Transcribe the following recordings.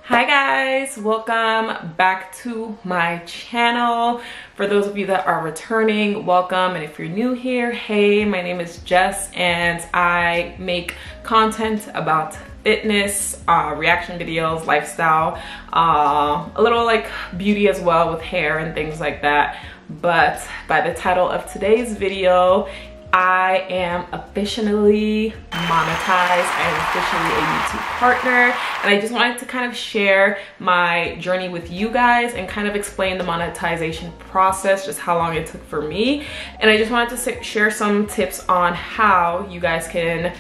Hi guys, welcome back to my channel. For those of you that are returning, welcome, and if you're new here, hey, my name is Jess and I make content about fitness, reaction videos, lifestyle, a little like beauty as well with hair and things like that. But by the title of today's video, I am officially monetized. I am officially a YouTube partner, and I just wanted to kind of share my journey with you guys and kind of explain the monetization process, just how long it took for me. And I just wanted to share some tips on how you guys can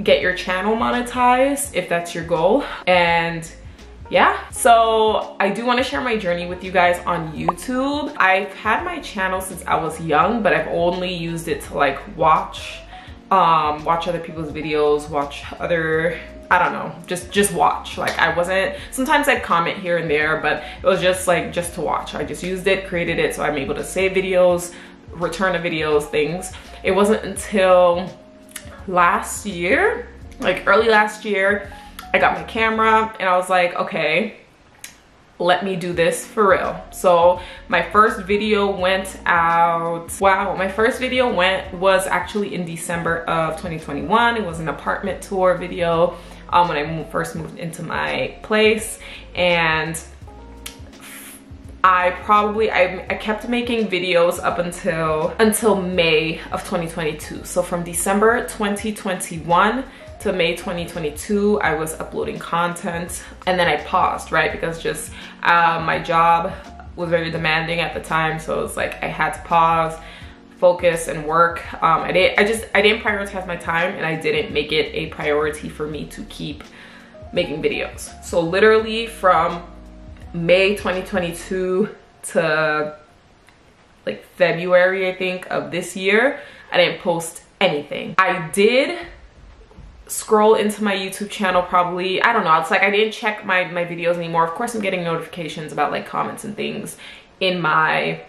get your channel monetized if that's your goal. And yeah, so I do want to share my journey with you guys on YouTube. I've had my channel since I was young, but I've only used it to like watch other people's videos, watch other, I don't know, just watch. Like I wasn't, sometimes I'd comment here and there, but it was just like just to watch. I just used it, created it, so I'm able to save videos, return to videos, things. It wasn't until last year, like early last year, I got my camera and I was like, okay, let me do this for real. So my first video went out, wow, my first video was actually in December of 2021. It was an apartment tour video when I first moved into my place. And I kept making videos up until May of 2022. So from December 2021 to May 2022, I was uploading content, and then I paused, right? Because just my job was very demanding at the time, so it's like I had to pause, focus, and work. I didn't prioritize my time, and I didn't make it a priority for me to keep making videos. So literally from May 2022 to like February, I think, of this year, I didn't post anything. I did scroll into my YouTube channel probably, I don't know, it's like I didn't check my videos anymore. Of course I'm getting notifications about like comments and things in my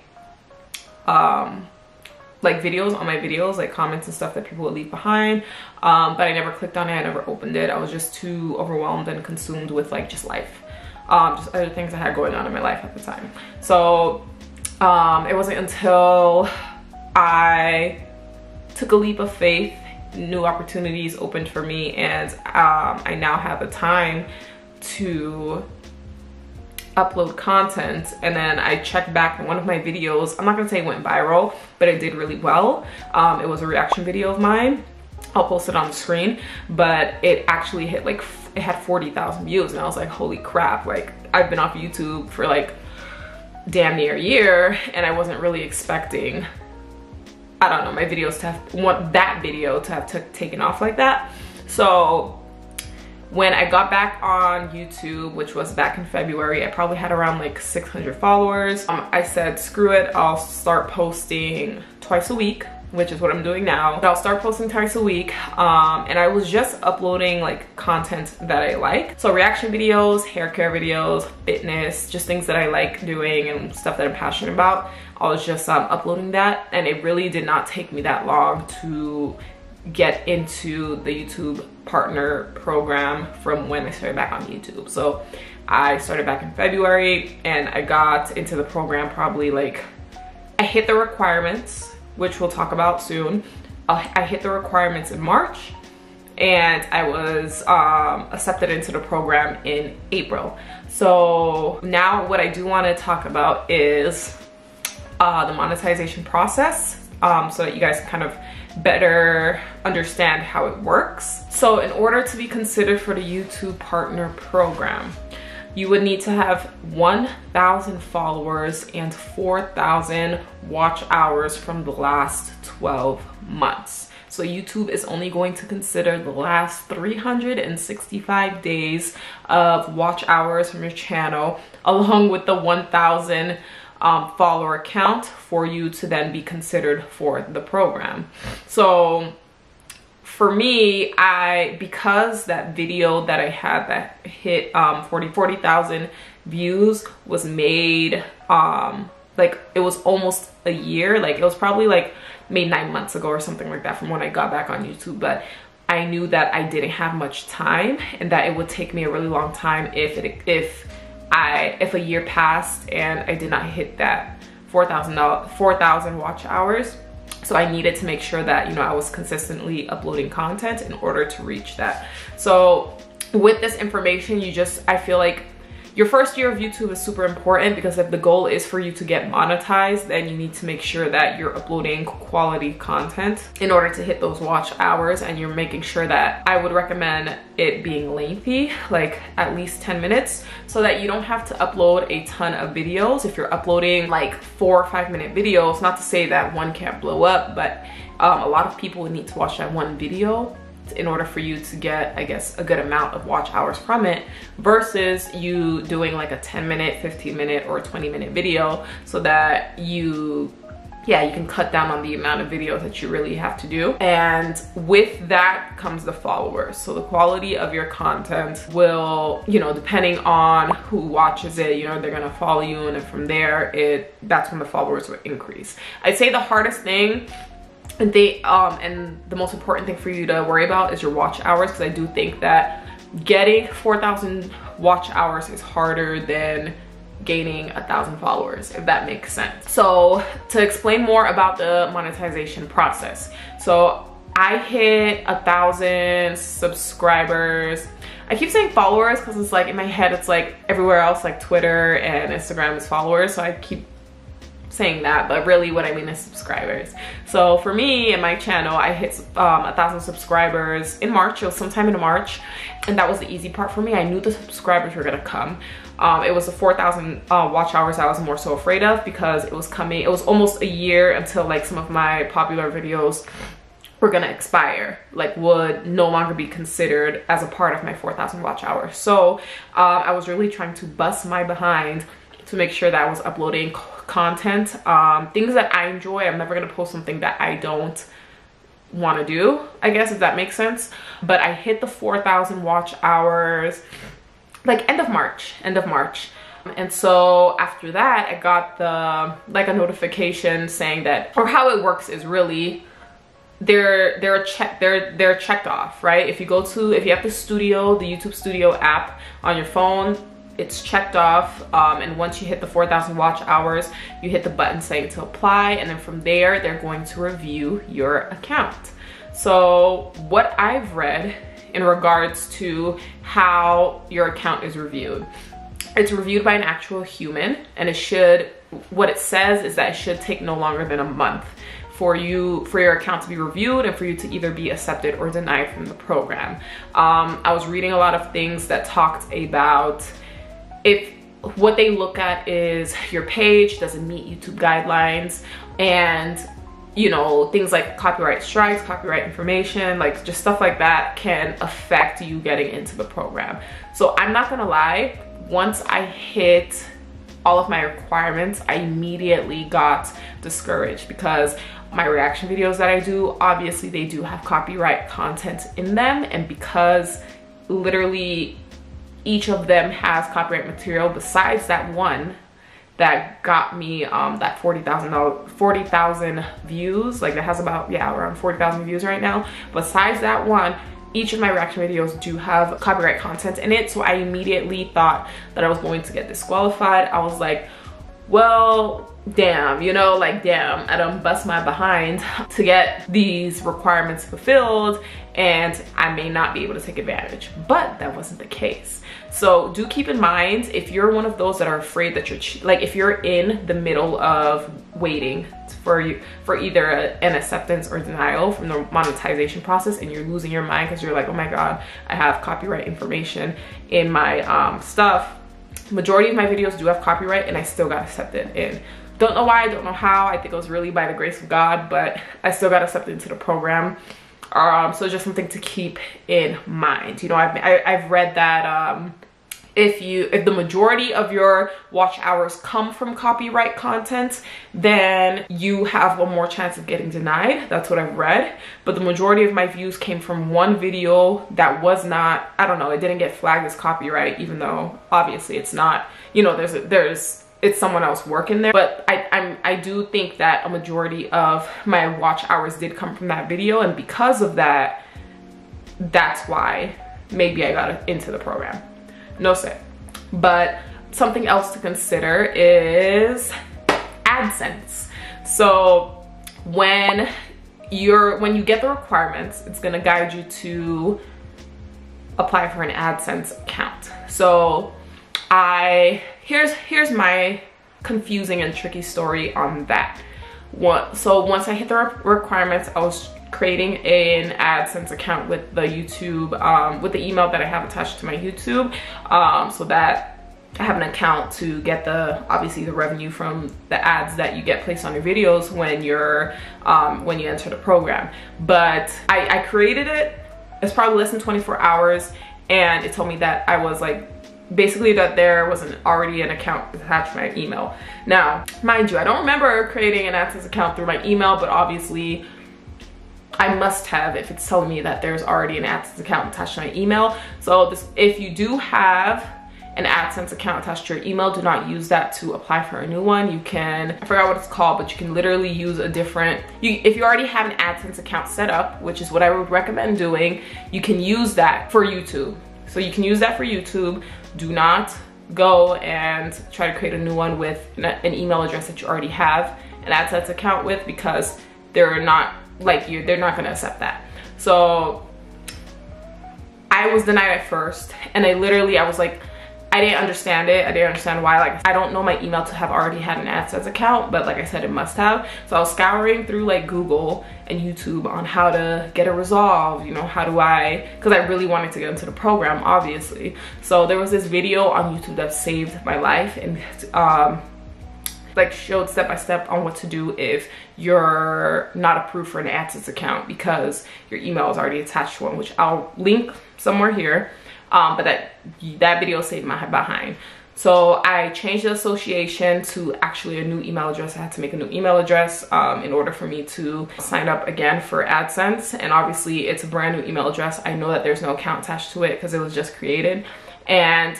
like videos, on my videos, like comments and stuff that people would leave behind, but I never clicked on it, I never opened it. I was just too overwhelmed and consumed with like just life, just other things I had going on in my life at the time. So it wasn't until I took a leap of faith, new opportunities opened for me, and I now have the time to upload content. And then I checked back on one of my videos. I'm not gonna say it went viral, but it did really well. It was a reaction video of mine. I'll post it on the screen, but it actually hit like, it had 40,000 views, and I was like, holy crap, like I've been off YouTube for like damn near a year, and I wasn't really expecting, I don't know, my videos to have, that video to have taken off like that. So when I got back on YouTube, which was back in February, I probably had around like 600 followers. I said, screw it, I'll start posting twice a week, which is what I'm doing now. I'll start posting twice a week, and I was just uploading like content that I like. So reaction videos, hair care videos, fitness, just things that I like doing and stuff that I'm passionate about. I was just uploading that, and it really did not take me that long to get into the YouTube partner program from when I started back on YouTube. So I started back in February, and I got into the program probably like, I hit the requirements, which we'll talk about soon. I hit the requirements in March, and I was accepted into the program in April. So now what I do want to talk about is the monetization process, so that you guys can kind of better understand how it works. So in order to be considered for the YouTube partner program, you would need to have 1,000 followers and 4,000 watch hours from the last 12 months. So YouTube is only going to consider the last 365 days of watch hours from your channel, along with the 1,000 follower count, for you to then be considered for the program. So for me, because that video that I had that hit 40,000 views was made like, it was almost a year, like it was probably like made 9 months ago or something like that from when I got back on YouTube. But I knew that I didn't have much time and that it would take me a really long time if a year passed and I did not hit that 4,000 watch hours. So I needed to make sure that, you know, I was consistently uploading content in order to reach that. So with this information, I feel like your first year of YouTube is super important, because if the goal is for you to get monetized, then you need to make sure that you're uploading quality content in order to hit those watch hours, and you're making sure that, I would recommend it being lengthy, like at least 10 minutes, so that you don't have to upload a ton of videos. If you're uploading like 4 or 5 minute videos, not to say that one can't blow up, but a lot of people would need to watch that one video in order for you to get, I guess, a good amount of watch hours from it, versus you doing like a 10 minute, 15 minute, or 20 minute video, so that you can cut down on the amount of videos that you really have to do. And with that comes the followers. So the quality of your content will, you know, depending on who watches it, you know, they're gonna follow you, and then from there, that's when the followers will increase. I'd say the hardest thing and the most important thing for you to worry about is your watch hours, because I do think that getting 4,000 watch hours is harder than gaining 1,000 followers, if that makes sense. So to explain more about the monetization process, so I hit 1,000 subscribers. I keep saying followers because it's like in my head, it's like everywhere else, like Twitter and Instagram is followers, so I keep saying that, but really what I mean is subscribers. So for me and my channel, I hit 1,000 subscribers in March. It was sometime in March, and that was the easy part for me. I knew the subscribers were gonna come. It was the 4,000 watch hours I was more so afraid of, because it was coming. It was almost a year until like some of my popular videos were gonna expire, like would no longer be considered as a part of my 4,000 watch hours. So I was really trying to bust my behind to make sure that I was uploading content, things that I enjoy. I'm never gonna post something that I don't want to do, I guess, if that makes sense. But I hit the 4,000 watch hours like end of March. And so after that, I got a notification saying that, or how it works is really they're checked off, right? If you have the YouTube Studio app on your phone, it's checked off, and once you hit the 4,000 watch hours, you hit the button saying to apply, and then from there, they're going to review your account. So what I've read in regards to how your account is reviewed, it's reviewed by an actual human, and what it says is that it should take no longer than a month for your account to be reviewed and for you to either be accepted or denied from the program. I was reading a lot of things that talked about if what they look at is your page doesn't meet YouTube guidelines, and you know, things like copyright strikes, copyright information, like just stuff like that can affect you getting into the program. So I'm not gonna lie, once I hit all of my requirements, I immediately got discouraged, because my reaction videos that I do, obviously they do have copyright content in them, and because literally each of them has copyright material besides that one that got me that 40,000 views, like that has about, around 40,000 views right now. Besides that one, each of my reaction videos do have copyright content in it. So I immediately thought that I was going to get disqualified. I was like, well, damn, you know, like damn, I done bust my behind to get these requirements fulfilled, and I may not be able to take advantage. But that wasn't the case. So do keep in mind, if you're one of those that are afraid that if you're in the middle of waiting for either an acceptance or denial from the monetization process, and you're losing your mind because you're like, oh my God, I have copyright information in my stuff. Majority of my videos do have copyright, and I still got accepted in. Don't know why, don't know how. I think it was really by the grace of God, but I still got accepted into the program. So just something to keep in mind. You know, I've read that if the majority of your watch hours come from copyright content, then you have one more chance of getting denied. That's what I've read. But the majority of my views came from one video that was not, I don't know, it didn't get flagged as copyright, even though obviously it's not, you know, it's someone else working there. But I do think that a majority of my watch hours did come from that video, and because of that, that's why maybe I got into the program. No say. But something else to consider is AdSense. So when you get the requirements, it's gonna guide you to apply for an AdSense account. So here's my confusing and tricky story on that. So once I hit the requirements, I was creating an AdSense account with the YouTube, with the email that I have attached to my YouTube, so that I have an account to get obviously the revenue from the ads that you get placed on your videos when you enter the program. But I created it. It's probably less than 24 hours, and it told me that I was like, basically that there was already an account attached to my email. Now, mind you, I don't remember creating an AdSense account through my email, but obviously I must have if it's telling me that there's already an AdSense account attached to my email. So if you do have an AdSense account attached to your email, do not use that to apply for a new one. You can, I forgot what it's called, but you can literally use a different, if you already have an AdSense account set up, which is what I would recommend doing, you can use that for YouTube. So you can use that for YouTube. Do not go and try to create a new one with an email address that you already have an AdSense account with, because they're not gonna accept that. So I was denied at first, and I was like, I didn't understand it. I didn't understand why. Like, I don't know my email to have already had an AdSense account, but like I said, it must have. So I was scouring through like Google and YouTube on how to get it resolved, you know, because I really wanted to get into the program, obviously. So there was this video on YouTube that saved my life, and like showed step by step on what to do if you're not approved for an AdSense account because your email is already attached to one, which I'll link somewhere here. But that video saved my behind. So I changed the association to actually a new email address. I had to make a new email address in order for me to sign up again for AdSense. And obviously it's a brand new email address. I know that there's no account attached to it because it was just created. And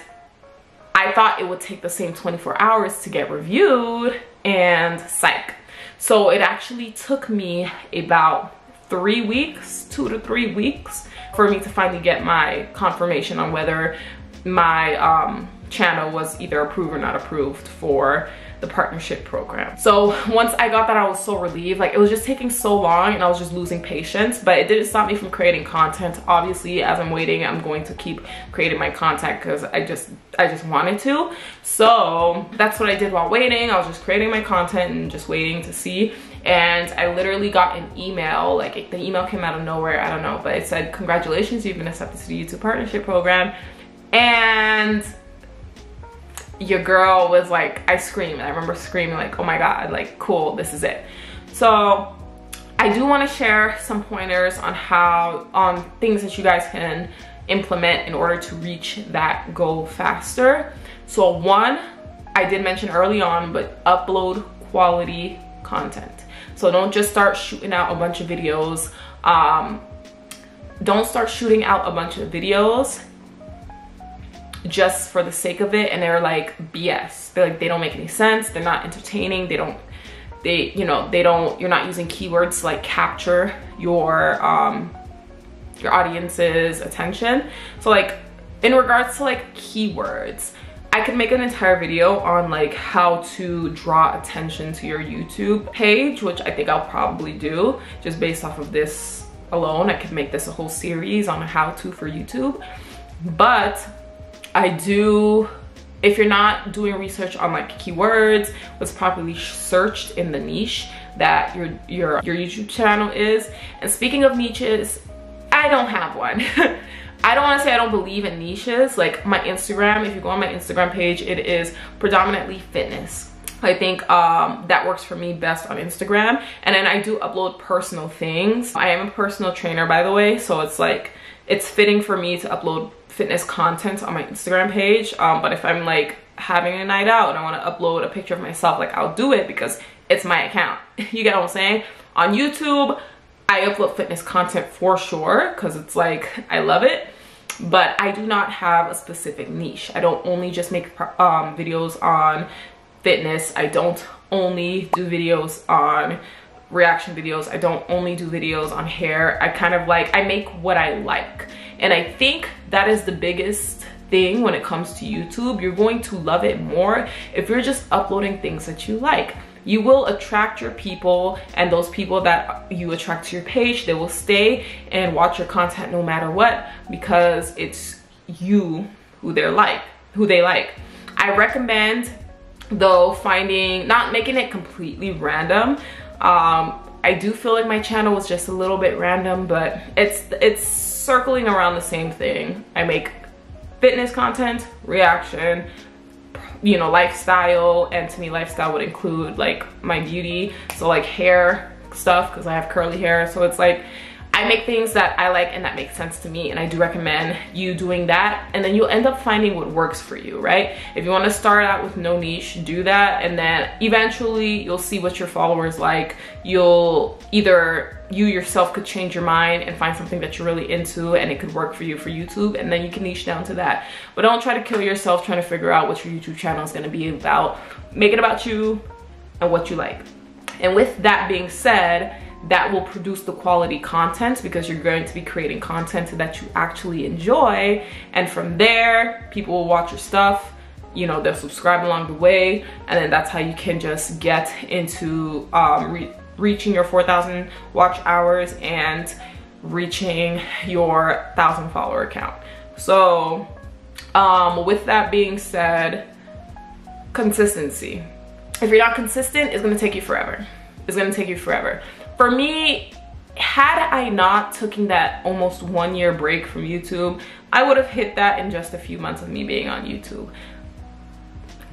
I thought it would take the same 24 hours to get reviewed, and psych. So it actually took me about 3 weeks, 2 to 3 weeks, for me to finally get my confirmation on whether my channel was either approved or not approved for the partnership program. So once I got that, I was so relieved. Like, it was just taking so long and I was just losing patience, but it didn't stop me from creating content. Obviously, as I'm waiting, I'm going to keep creating my content because I just wanted to. So that's what I did while waiting. I was just creating my content and just waiting to see. And I literally got an email, like the email came out of nowhere, I don't know, but it said, congratulations, you've been accepted to the YouTube partnership program. And your girl was like, I screamed. I remember screaming like, oh my God, like, cool, this is it. So I do want to share some pointers on things that you guys can implement in order to reach that goal faster. So one, I did mention early on, but upload quality content. So don't just start shooting out a bunch of videos. Don't start shooting out a bunch of videos just for the sake of it, and they're like BS. They're like, they don't make any sense, they're not entertaining, you're not using keywords to like capture your audience's attention. So like in regards to like keywords, I could make an entire video on like how to draw attention to your YouTube page, which I think I'll probably do just based off of this alone. I could make this a whole series on a how-to for YouTube. But I do, if you're not doing research on like keywords, what's properly searched in the niche that your YouTube channel is. And speaking of niches, I don't have one. I don't want to say I don't believe in niches. Like my Instagram, if you go on my Instagram page, it is predominantly fitness. I think that works for me best on Instagram. And then I do upload personal things. I am a personal trainer, by the way, so it's like, it's fitting for me to upload fitness content on my Instagram page. But if I'm like having a night out and I want to upload a picture of myself, like I'll do it because it's my account. You get what I'm saying? On YouTube, I upload fitness content for sure because it's like, I love it. But I do not have a specific niche. I don't only just make videos on fitness. I don't only do videos on reaction videos. I don't only do videos on hair. I kind of like, I make what I like. And I think that is the biggest thing when it comes to YouTube. You're going to love it more if you're just uploading things that you like. You will attract your people, and those people that you attract to your page, they will stay and watch your content no matter what, because it's you who they like. I recommend though finding, not making it completely random. I do feel like my channel was just a little bit random, but it's circling around the same thing. I make fitness content, reaction, you know, lifestyle, and to me lifestyle would include like my beauty, so like hair stuff, because I have curly hair. So it's like I make things that I like and that makes sense to me, and I do recommend you doing that, and then you'll end up finding what works for you, right? If you want to start out with no niche, do that, and then eventually you'll see what your followers like. You'll either, you yourself could change your mind and find something that you're really into and it could work for you for YouTube, and then you can niche down to that. But don't try to kill yourself trying to figure out what your YouTube channel is going to be about. Make it about you and what you like. And with that being said, that will produce the quality content, because you're going to be creating content that you actually enjoy, and from there people will watch your stuff, you know, they'll subscribe along the way, and then that's how you can just get into reaching your 4,000 watch hours and reaching your 1,000 follower count. So with that being said, consistency. If you're not consistent, it's gonna take you forever. It's gonna take you forever. For me, had I not taken that almost 1 year break from YouTube, I would have hit that in just a few months of me being on YouTube.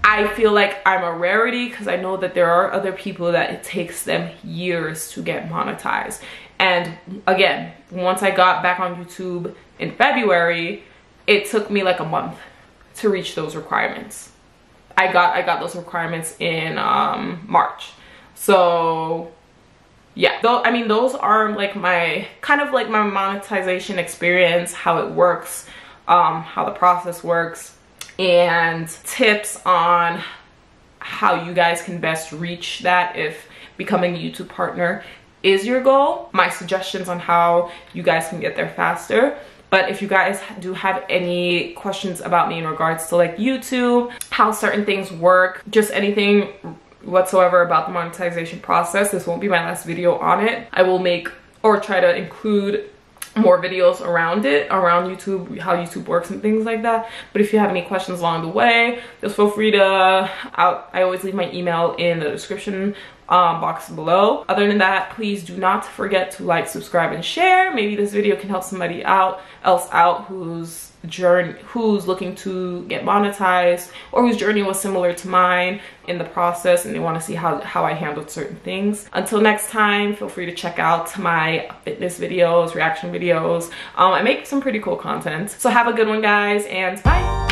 I feel like I'm a rarity, because I know that there are other people that it takes them years to get monetized. And again, once I got back on YouTube in February, it took me like a month to reach those requirements. I got those requirements in March. So yeah, though, I mean, those are like my kind of like my monetization experience, how it works, how the process works, and tips on how you guys can best reach that if becoming a YouTube partner is your goal. My suggestions on how you guys can get there faster. But if you guys do have any questions about me in regards to like YouTube, how certain things work, just anything whatsoever about the monetization process, this won't be my last video on it. I will make or try to include more videos around it, around YouTube, how YouTube works and things like that. But if you have any questions along the way, just feel free to, I always leave my email in the description box below. Other than that, please do not forget to like, subscribe, and share. Maybe this video can help somebody else out who's looking to get monetized, or whose journey was similar to mine in the process, and they want to see how I handled certain things. Until next time, feel free to check out my fitness videos, reaction videos. I make some pretty cool content. So have a good one, guys, and bye.